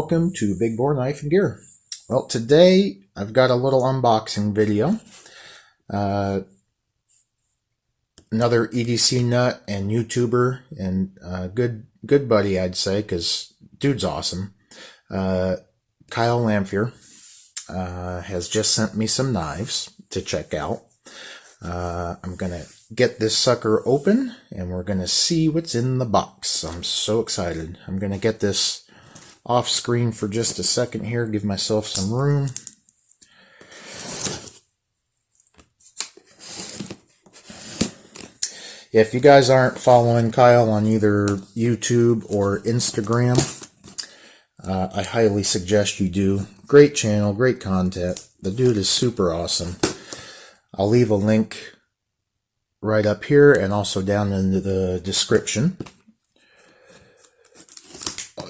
welcome to Big Bore Knife and Gear. Well, today I've got a little unboxing video. Another EDC nut and YouTuber and good buddy, I'd say, because dude's awesome. Kyle Lamphere has just sent me some knives to check out. I'm gonna get this sucker open and we're gonna see what's in the box. I'm so excited. I'm gonna get this off screen for just a second here, give myself some room. If you guys aren't following Kyle on either YouTube or Instagram, I highly suggest you do. Great channel, great content. The dude is super awesome. I'll leave a link right up here and also down in the description.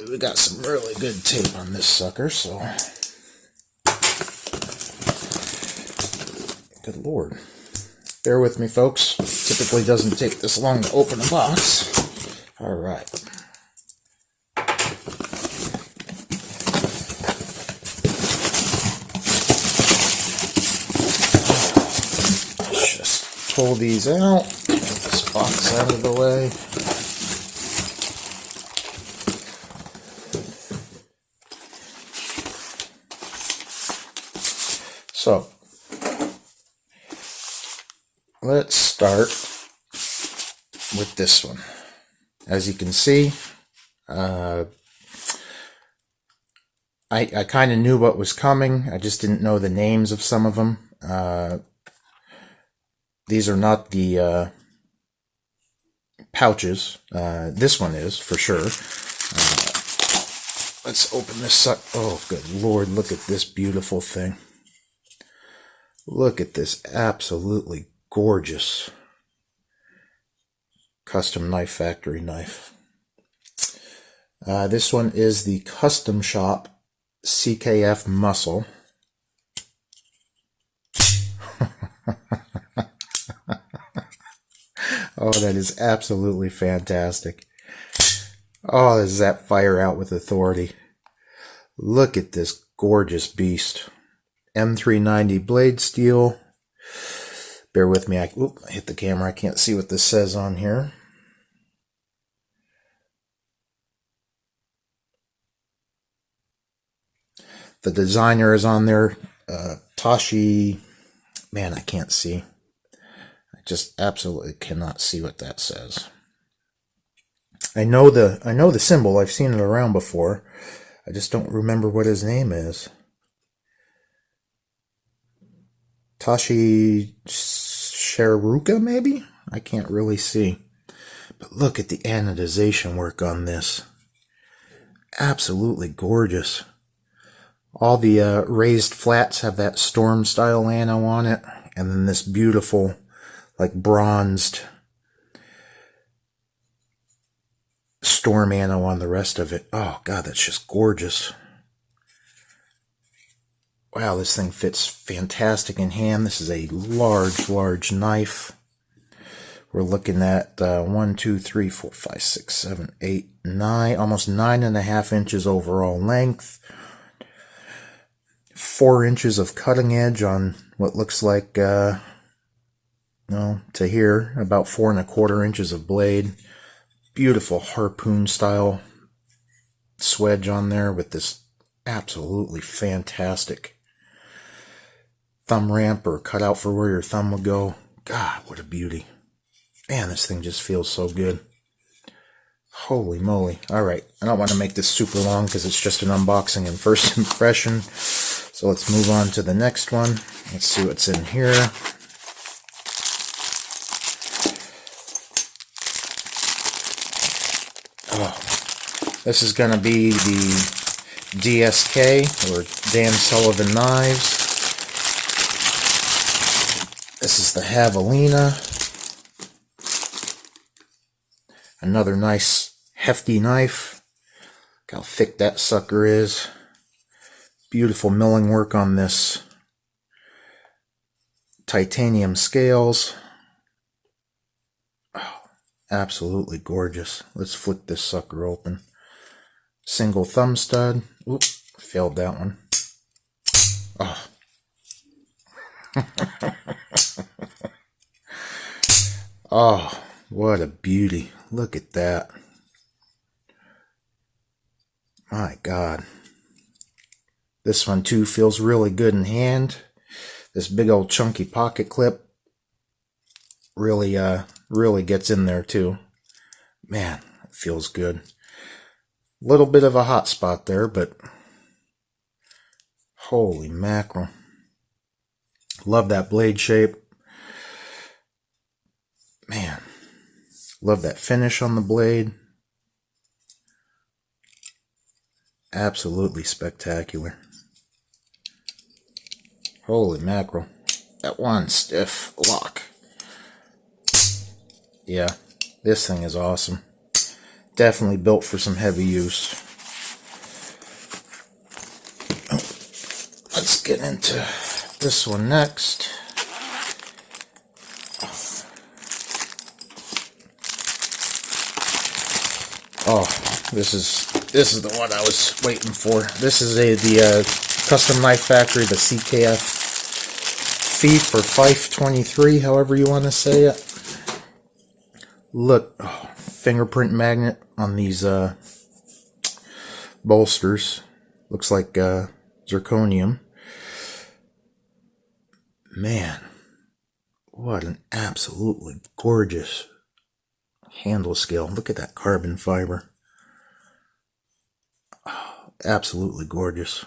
We got some really good tape on this sucker, so good Lord. Bear with me, folks. Typically doesn't take this long to open a box. All right. Just pull these out. Get this box out of the way. So, let's start with this one. As you can see, I kind of knew what was coming. I just didn't know the names of some of them. These are not the pouches. This one is, for sure. Let's open this up. Oh, good Lord, look at this beautiful thing. Look at this absolutely gorgeous custom knife factory knife. This one is the Custom Shop CKF Muscle. Oh, that is absolutely fantastic. Oh, does that fire out with authority. Look at this gorgeous beast. M390 blade steel. Bear with me, I hit the camera. I can't see what this says on here. The designer is on there. Tashi. Man, I can't see. I just absolutely cannot see what that says. I know the symbol. I've seen it around before. I just don't remember what his name is. Tashi Sharuka, maybe? I can't really see. But look at the anodization work on this. Absolutely gorgeous. All the raised flats have that storm style ano on it. And then this beautiful, like bronzed storm ano on the rest of it. Oh, God, that's just gorgeous. Wow, this thing fits fantastic in hand. This is a large knife. We're looking at 1, 2, 3, 4, 5, 6, 7, 8, 9, almost 9.5 inches overall length. 4 inches of cutting edge on what looks like, to here, about 4¼ inches of blade. Beautiful harpoon style swedge on there with this absolutely fantastic thumb ramp or cutout for where your thumb would go. God, what a beauty. Man, this thing just feels so good. Holy moly. Alright, I don't want to make this super long because it's just an unboxing and first impression. So let's move on to the next one. Let's see what's in here. Oh, this is going to be the DSK, or Dan Sullivan Knives. This is the Javelina. Another nice hefty knife. Look how thick that sucker is. Beautiful milling work on this. Titanium scales. Oh, absolutely gorgeous. Let's flick this sucker open. Single thumb stud. Oop, failed that one. Oh. Oh, what a beauty. Look at that. My God. This one too feels really good in hand. This big old chunky pocket clip really gets in there too. Man, it feels good. Little bit of a hot spot there, but holy mackerel. Love that blade shape. Man, love that finish on the blade. Absolutely spectacular. Holy mackerel. That one stiff lock. Yeah, this thing is awesome. Definitely built for some heavy use. Let's get into this one next. Oh, this is the one I was waiting for. This is the Custom Knife Factory, the CKF Fief for Fife 23, however you want to say it. Look, oh, fingerprint magnet on these bolsters. Looks like zirconium. Man, what an absolutely gorgeous handle scale. Look at that carbon fiber. Oh, absolutely gorgeous.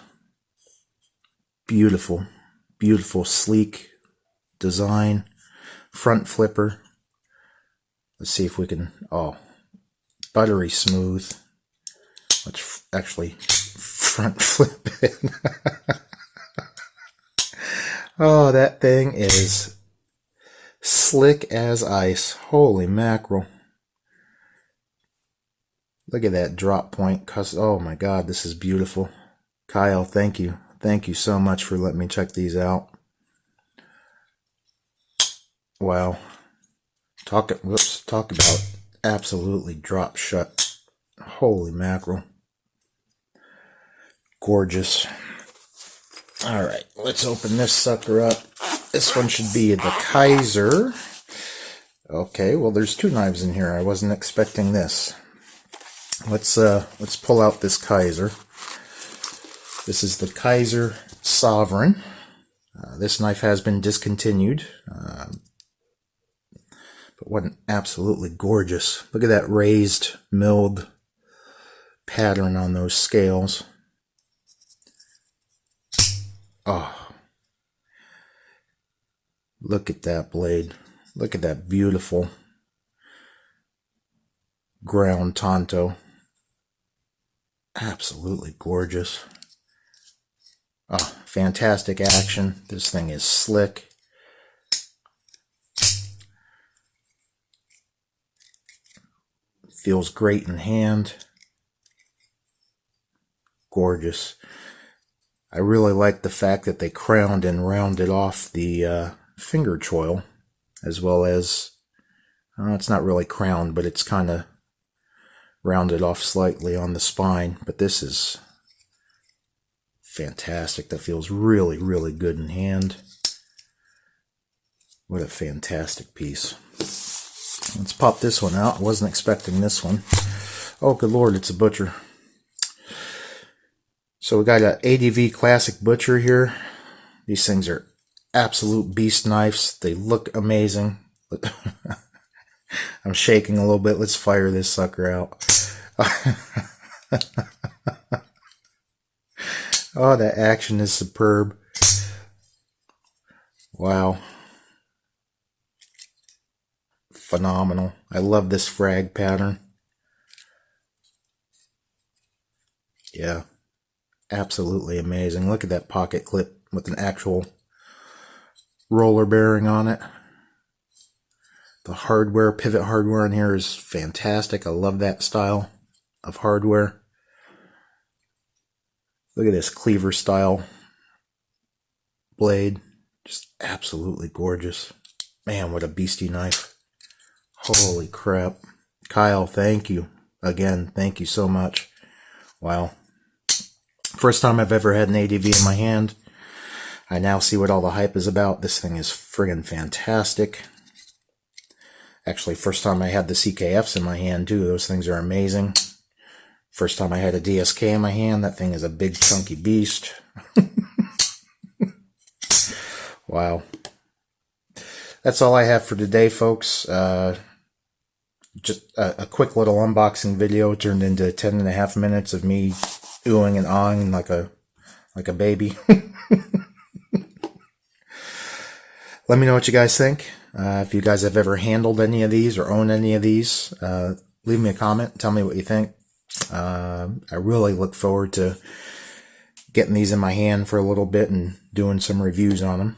Beautiful, beautiful, sleek design. Front flipper. Let's see if we can, oh, buttery smooth. Let's actually front flip it. Oh, that thing is slick as ice. Holy mackerel. Look at that drop point. Oh my God, this is beautiful. Kyle, thank you. Thank you so much for letting me check these out. Wow. Talk about absolutely drop shut. Holy mackerel. Gorgeous. Alright, let's open this sucker up. This one should be the Kaiser. Okay, well there's two knives in here. I wasn't expecting this. Let's pull out this Kaiser. This is the Kaiser Sovereign. This knife has been discontinued. But what an absolutely gorgeous. Look at that raised milled pattern on those scales. Oh, look at that blade. Look at that beautiful ground tanto. Absolutely gorgeous. Oh, fantastic action. This thing is slick. Feels great in hand. Gorgeous. I really like the fact that they crowned and rounded off the finger choil, as well as, it's not really crowned, but it's kind of rounded off slightly on the spine. But this is fantastic. That feels really, really good in hand. What a fantastic piece. Let's pop this one out. I wasn't expecting this one. Oh, good Lord, it's a butcher. So we got an ADV Classic Butcher here. These things are absolute beast knives. They look amazing. I'm shaking a little bit. Let's fire this sucker out. Oh, that action is superb. Wow. Phenomenal. I love this frag pattern. Yeah. Absolutely amazing. Look at that pocket clip with an actual roller bearing on it. The hardware, pivot hardware in here is fantastic. I love that style of hardware. Look at this cleaver style blade. Just absolutely gorgeous. Man, what a beastie knife. Holy crap. Kyle, thank you. Again, thank you so much. Wow. First time I've ever had an ADV in my hand. I now see what all the hype is about. This thing is friggin' fantastic. Actually, first time I had the CKFs in my hand too. Those things are amazing. First time I had a DSK in my hand. That thing is a big chunky beast. Wow. That's all I have for today, folks. Just a quick little unboxing video turned into 10.5 minutes of me oohing and ahhing like a baby. Let me know what you guys think. If you guys have ever handled any of these or own any of these, leave me a comment. Tell me what you think. I really look forward to getting these in my hand for a little bit and doing some reviews on them.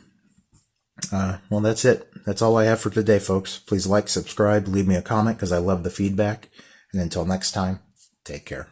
Well, that's it. That's all I have for today, folks. Please like, subscribe, leave me a comment because I love the feedback. And until next time, take care.